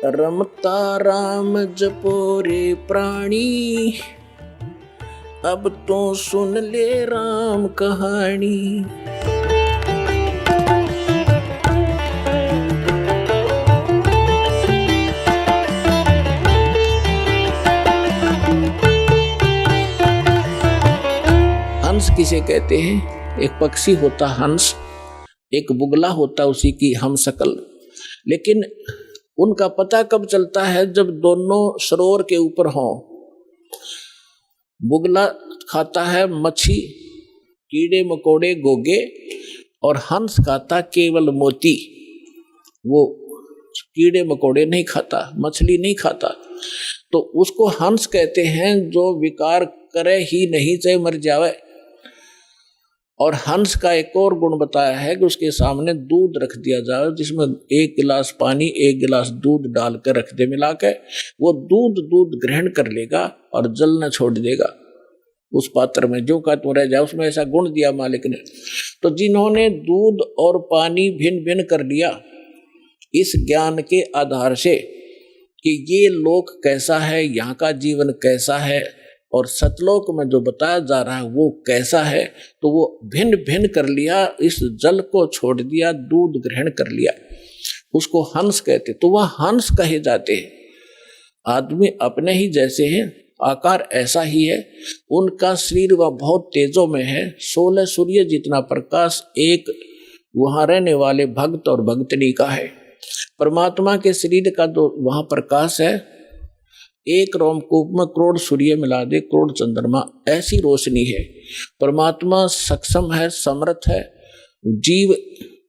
रमता राम जपो रे प्राणी, अब तो सुन ले राम कहानी। हंस किसे कहते हैं? एक पक्षी होता हंस, एक बुगला होता उसी की हमशक्ल। लेकिन उनका पता कब चलता है? जब दोनों सरोवर के ऊपर हों। बुगला खाता है मच्छी, कीड़े मकोड़े, गोगे, और हंस खाता केवल मोती। वो कीड़े मकोड़े नहीं खाता, मछली नहीं खाता। तो उसको हंस कहते हैं जो विकार करे ही नहीं, चाहे मर जावे। और हंस का एक और गुण बताया है कि उसके सामने दूध रख दिया जाए, जिसमें 1 गिलास पानी 1 गिलास दूध डालकर रख दे मिला के, वो दूध ग्रहण कर लेगा और जल न छोड़ देगा उस पात्र में, जो का तो रह जाए। उसमें ऐसा गुण दिया मालिक ने। तो जिन्होंने दूध और पानी भिन्न भिन्न कर लिया इस ज्ञान के आधार से कि ये लोक कैसा है, यहाँ का जीवन कैसा है, और सतलोक में जो बताया जा रहा है वो कैसा है, तो वो भिन्न भिन्न कर लिया, इस जल को छोड़ दिया, दूध ग्रहण कर लिया, उसको हंस कहते। तो वह हंस कहे जाते हैं। आदमी अपने ही जैसे हैं, आकार ऐसा ही है, उनका शरीर वह बहुत तेजों में है। 16 सूर्य जितना प्रकाश एक वहां रहने वाले भक्त और भक्तनी का है। परमात्मा के शरीर का जो वहां प्रकाश है, एक रोमकूप में करोड़ सूर्य मिला दे, करोड़ चंद्रमा, ऐसी रोशनी है। परमात्मा सक्षम है, समर्थ है। जीव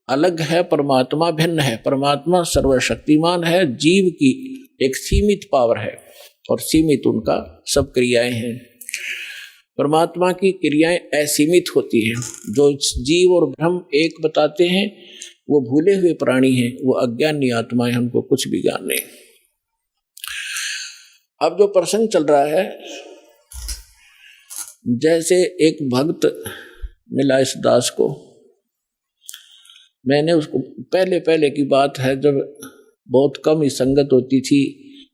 अलग है, परमात्मा भिन्न है। परमात्मा सर्वशक्तिमान है, जीव की एक सीमित पावर है और सीमित उनका सब क्रियाएं हैं। परमात्मा की क्रियाएं असीमित होती हैं। जो जीव और ब्रह्म एक बताते हैं वो भूले हुए प्राणी हैं, वो अज्ञानी आत्माएं, हमको कुछ भी ज्ञान नहीं। अब जो प्रसंग चल रहा है, जैसे एक भक्त मिला इस दास को, मैंने उसको पहले की बात है, जब बहुत कम ही संगत होती थी,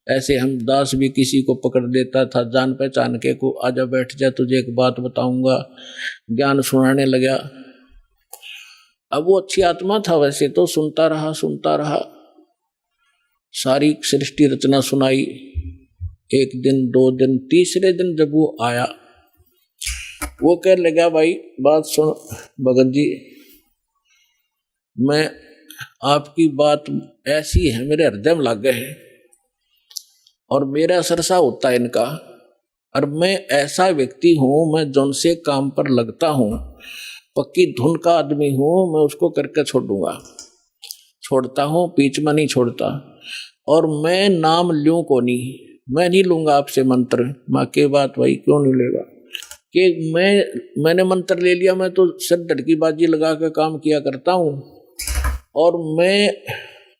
ऐसे हम दास भी किसी को पकड़ लेता था जान पहचान के, को आजा बैठ जा तुझे एक बात बताऊंगा, ज्ञान सुनाने लगा। अब वो अच्छी आत्मा था वैसे तो, सुनता रहा, सारी सृष्टि रचना सुनाई। 1 दिन 2 दिन, तीसरे दिन जब वो आया, वो कह लगा, भाई बात सुन भगत जी, मैं आपकी बात ऐसी है, मेरे हृदय में लग गए है और मेरा सरसा होता है इनका। और मैं ऐसा व्यक्ति हूं, मैं जौन से काम पर लगता हूं, पक्की धुन का आदमी हूं, मैं उसको करके छोड़ता हूं, बीच में नहीं छोड़ता। और मैं नाम लूं को नहीं, मैं नहीं लूंगा आपसे मंत्र। माँ के बात भाई क्यों नहीं लेगा कि मैंने मंत्र ले लिया, मैं तो सिर धड़की बाजी लगा के काम किया करता हूँ और मैं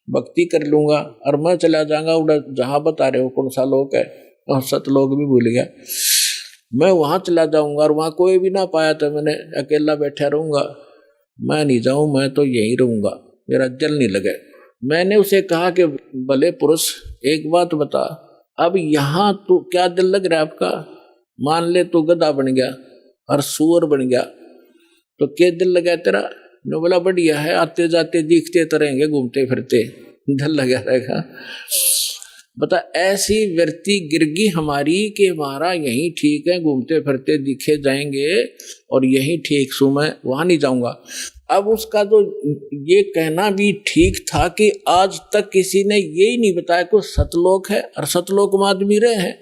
भक्ति कर लूंगा और मैं चला जाऊंगा उधर जहाँ बता रहे हो कौन सा लोक है, और सतलोक भी भूल गया, मैं वहाँ चला जाऊंगा और वहाँ कोई भी ना पाया तो मैंने अकेला बैठा रहूंगा। मैं नहीं जाऊं, मैं तो यहीं रहूंगा, मेरा दिल नहीं लगे। मैंने उसे कहा कि भले पुरुष एक बात बता, अब यहाँ तो क्या दिल लग रहा है आपका? मान ले तो गधा बन गया और सुअर बन गया तो क्या दिल लगा तेरा? ने बोला बढ़िया है, आते जाते दिखते तो रहेंगे, घूमते फिरते, दिल लगा रहेगा। बता, ऐसी व्यक्ति गिरगी हमारी कि हमारा यही ठीक है, घूमते फिरते दिखे जाएंगे और यही ठीक सू, मैं वहां नहीं जाऊंगा। अब उसका जो ये कहना भी ठीक था कि आज तक किसी ने यही नहीं बताया कि सतलोक है और सतलोक में आदमी रहे हैं,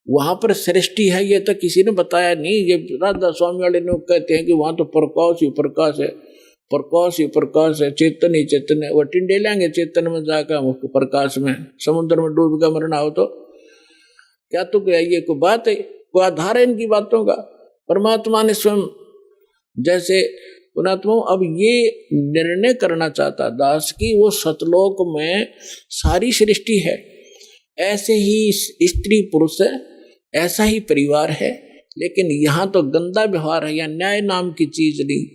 वहां पर सृष्टि है, ये तो किसी ने बताया नहीं। ये राधा स्वामी वाले लोग कहते हैं कि वहां तो प्रकाश ही प्रकाश है, प्रकाश ही प्रकाश है, चेतन ही चेतन है। वो टिंडे लेंगे चेतन में जाकर, हम प्रकाश में समुद्र में डूब का मरना हो तो क्या? तो क्या ये कोई बात है? कोई आधार है इनकी बातों का? परमात्मा ने स्वयं जैसे पुणात्मा अब ये निर्णय करना चाहता दास की वो सतलोक में सारी सृष्टि है, ऐसे ही स्त्री पुरुष है, ऐसा ही परिवार है, लेकिन यहाँ तो गंदा व्यवहार है, या न्याय नाम की चीज नहीं।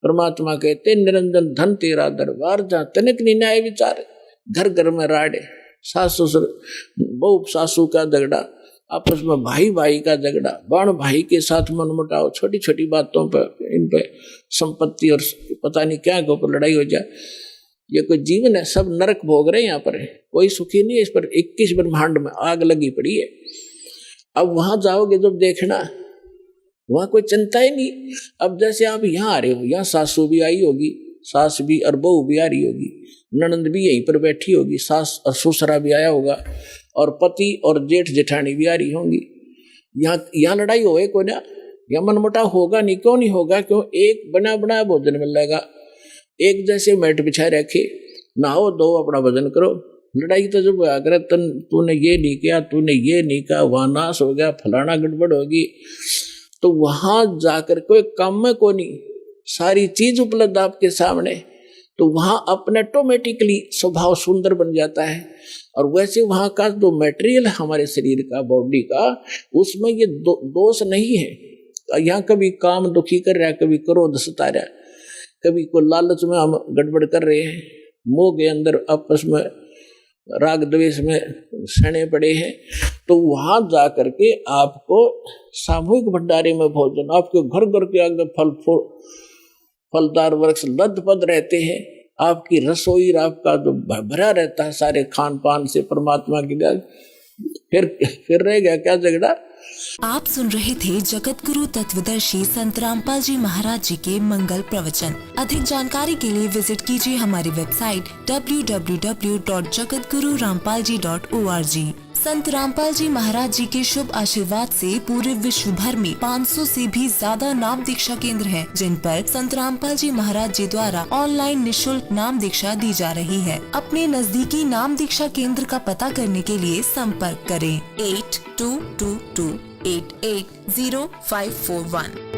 परमात्मा कहते निरंजन धन तेरा दरबार, जहाँ तनिक नहीं न्याय विचार, घर घर में राड़े, सास ससुर, बहू सासू का झगड़ा, आपस में भाई भाई का झगड़ा, बहन भाई के साथ मनमुटाव, छोटी छोटी बातों पर, इन पे संपत्ति और पता नहीं क्या के ऊपर लड़ाई हो जाए। ये कोई जीवन है? सब नरक भोग रहे हैं यहाँ पर, कोई सुखी नहीं है। इस पर 21 ब्रह्मांड में आग लगी पड़ी है। अब वहां जाओगे जब देखना, वहां कोई चिंता ही नहीं। अब जैसे आप यहाँ आ रहे हो, यहाँ सासू भी आई होगी, सास भी और बहू भी आ रही होगी, ननंद भी यहीं पर बैठी होगी, सास और ससुरा भी आया होगा, और पति और जेठ जेठानी भी आ रही होंगी। यहाँ लड़ाई होए को ना, या मनमुटाव होगा नहीं? क्यों नहीं होगा? क्यों? एक बना बनाया भोजन मिलेगा, एक जैसे मैट बिछाए रखे, नहाओ दो अपना भोजन करो। लड़ाई तो जब अगर तूने ये नहीं किया, तूने ये नहीं कहा, वहां नाश हो गया, फलाना गड़बड़ होगी, तो वहां जाकर कोई काम में को नहीं, सारी चीज उपलब्ध आपके सामने, तो वहां अपने ऑटोमेटिकली स्वभाव सुंदर बन जाता है। और वैसे वहां का जो मटेरियल हमारे शरीर का, बॉडी का, उसमें ये दोष नहीं है। यहाँ कभी काम दुखी कर रहा है, कभी क्रोध सता रहा है, कभी को लालच में हम गड़बड़ कर रहे हैं, मोह के अंदर आपस में राग द्वेष में सने पड़े हैं, तो वहां जाकर के आपको सामूहिक भंडारे में भोजन, आपके घर घर के आगे फलदार वृक्ष लदपद रहते हैं, आपकी रसोई आपका जो भरा रहता है सारे खान पान से परमात्मा की दया, फिर रह गया क्या झगड़ा। आप सुन रहे थे जगत गुरु तत्वदर्शी संत रामपाल जी महाराज जी के मंगल प्रवचन। अधिक जानकारी के लिए विजिट कीजिए हमारी वेबसाइट www.jagatgururampalji.org। संत रामपाल जी महाराज जी के शुभ आशीर्वाद से पूरे विश्व भर में 500 से भी ज्यादा नाम दीक्षा केंद्र हैं, जिन पर संत रामपाल जी महाराज जी द्वारा ऑनलाइन निशुल्क नाम दीक्षा दी जा रही है। अपने नजदीकी नाम दीक्षा केंद्र का पता करने के लिए संपर्क करें 8222880541।